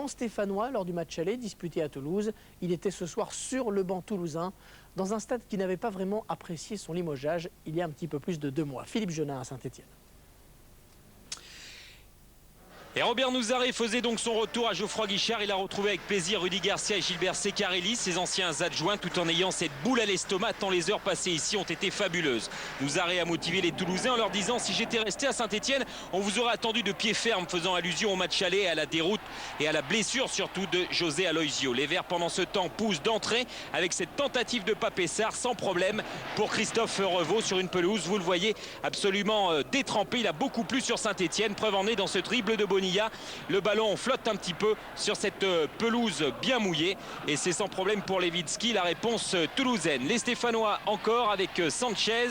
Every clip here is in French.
grand stéphanois lors du match aller disputé à Toulouse. Il était ce soir sur le banc toulousain, dans un stade qui n'avait pas vraiment apprécié son limogeage il y a un petit peu plus de 2 mois. Philippe Genin à Saint-Étienne. Et Robert Nouzaré faisait donc son retour à Geoffroy Guichard. Il a retrouvé avec plaisir Rudy Garcia et Gilbert Secarelli, ses anciens adjoints, tout en ayant cette boule à l'estomac tant les heures passées ici ont été fabuleuses. Nouzaré a motivé les Toulousains en leur disant: si j'étais resté à Saint-Étienne, on vous aurait attendu de pied ferme, faisant allusion au match aller, à la déroute et à la blessure surtout de José Aloisio. Les Verts pendant ce temps poussent d'entrée avec cette tentative de Pape Sarr sans problème pour Christophe Revaux sur une pelouse, vous le voyez, absolument détrempé. Il a beaucoup plu sur Saint-Étienne, preuve en est dans ce dribble de Bonilla. Le ballon flotte un petit peu sur cette pelouse bien mouillée et c'est sans problème pour Lewicki, la réponse toulousaine. Les Stéphanois encore avec Sanchez,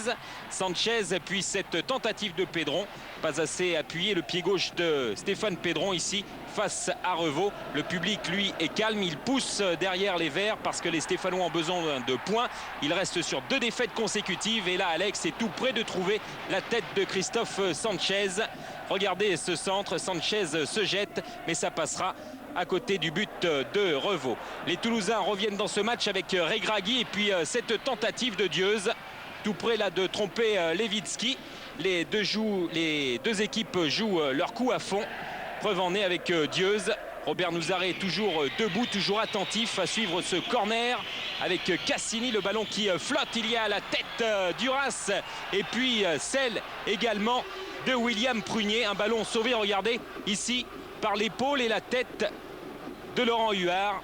puis cette tentative de Pedron, pas assez appuyé, le pied gauche de Stéphane Pedron ici face à Revaux. Le public lui est calme, il pousse derrière les Verts parce que les Stéphanois ont besoin de points. Il reste sur 2 défaites consécutives et là Alex est tout près de trouver la tête de Christophe Sanchez. Regardez ce centre, Sanchez se jette mais ça passera à côté du but de Revaux. Les Toulousains reviennent dans ce match avec Regragui et puis cette tentative de Dieuze, tout près là de tromper Lewicki. Les deux équipes jouent leur coup à fond. Preuve en est avec Dieuze. Robert Nouzaré est toujours debout, toujours attentif à suivre ce corner avec Cassini, le ballon qui flotte. Il y a la tête d'Uras et puis celle également de William Prunier. Un ballon sauvé, regardez, ici par l'épaule et la tête de Laurent Huard.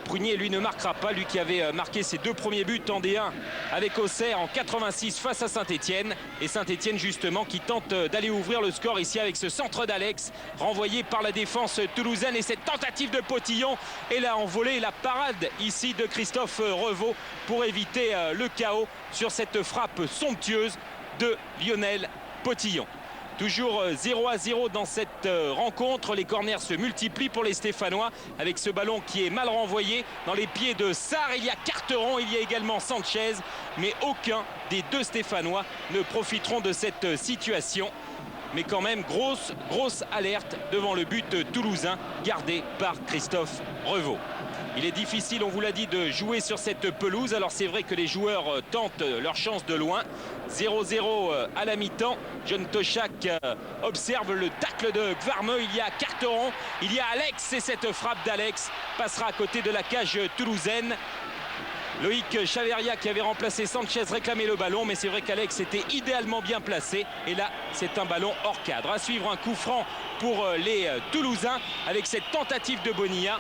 Prunier, lui, ne marquera pas, lui qui avait marqué ses 2 premiers buts en D1 avec Auxerre en 86 face à Saint-Étienne. Et Saint-Étienne, justement, qui tente d'aller ouvrir le score ici avec ce centre d'Alex, renvoyé par la défense toulousaine. Et cette tentative de Potillon, et là, envolée, la parade ici de Christophe Revaux pour éviter le chaos sur cette frappe somptueuse de Lionel Potillon. Toujours 0-0 dans cette rencontre. Les corners se multiplient pour les Stéphanois avec ce ballon qui est mal renvoyé dans les pieds de Sarr. Il y a Carteron, il y a également Sanchez, mais aucun des 2 Stéphanois ne profiteront de cette situation. Mais quand même, grosse alerte devant le but toulousain gardé par Christophe Revaux. Il est difficile, on vous l'a dit, de jouer sur cette pelouse. Alors c'est vrai que les joueurs tentent leur chance de loin. 0-0 à la mi-temps. John Toshak observe le tacle de Gvarmeux. Il y a Carteron, il y a Alex et cette frappe d'Alex passera à côté de la cage toulousaine. Loïc Chaveria qui avait remplacé Sanchez réclamait le ballon, mais c'est vrai qu'Alex était idéalement bien placé. Et là, c'est un ballon hors cadre. À suivre un coup franc pour les Toulousains avec cette tentative de Bonilla,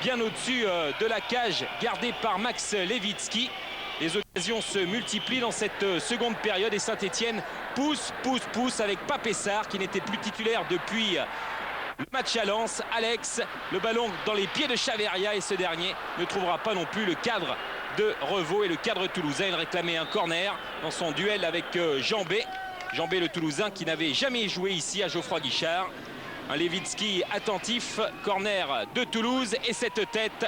bien au-dessus de la cage gardée par Max Lewicki. Les occasions se multiplient dans cette seconde période et Saint-Étienne pousse avec Pape Sarr qui n'était plus titulaire depuis le match à Lens. Alex, le ballon dans les pieds de Chaveria et ce dernier ne trouvera pas non plus le cadre de Revaux et le cadre toulousain. Il réclamait un corner dans son duel avec Jambé. Jambé le Toulousain qui n'avait jamais joué ici à Geoffroy Guichard. Un Lewicki attentif, corner de Toulouse et cette tête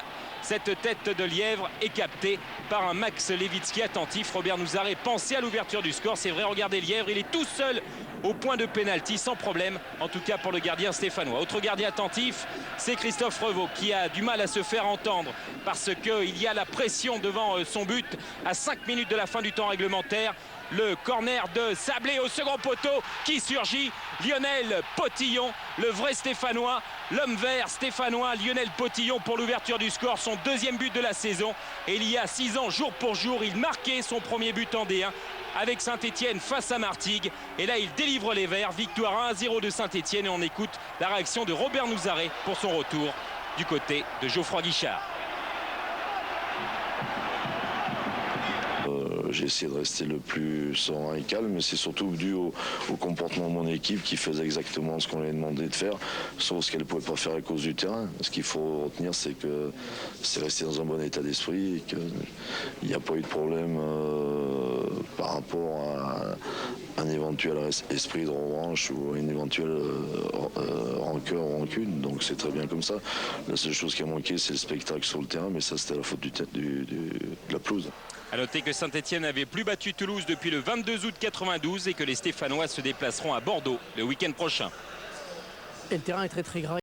de lièvre est captée par un Max Lewicki attentif. Robert Nouzaré pensait à l'ouverture du score, c'est vrai, regardez Lièvre, il est tout seul au point de pénalty sans problème, en tout cas pour le gardien stéphanois. Autre gardien attentif, c'est Christophe Revaux qui a du mal à se faire entendre parce qu'il y a la pression devant son but à 5 minutes de la fin du temps réglementaire. Le corner de Sablé au second poteau qui surgit. Lionel Potillon, le vrai Stéphanois, l'homme vert stéphanois, Lionel Potillon pour l'ouverture du score, son 2e but de la saison. Et il y a 6 ans, jour pour jour, il marquait son premier but en D1 avec Saint-Étienne face à Martigues. Et là, il délivre les Verts. Victoire 1-0 de Saint-Étienne et on écoute la réaction de Robert Nouzaré pour son retour du côté de Geoffroy Guichard. J'ai essayé de rester le plus serein et calme, mais c'est surtout dû au comportement de mon équipe qui faisait exactement ce qu'on lui a demandé de faire, sauf ce qu'elle ne pouvait pas faire à cause du terrain. Ce qu'il faut retenir, c'est que c'est resté dans un bon état d'esprit et qu'il n'y a pas eu de problème par rapport à un éventuel esprit de revanche ou une éventuelle rancœur ou rancune. Donc c'est très bien comme ça. La seule chose qui a manqué, c'est le spectacle sur le terrain, mais ça, c'était la faute de la pelouse. A noter que Saint-Étienne n'avait plus battu Toulouse depuis le 22 août 92 et que les Stéphanois se déplaceront à Bordeaux le week-end prochain. Et le terrain est très gras.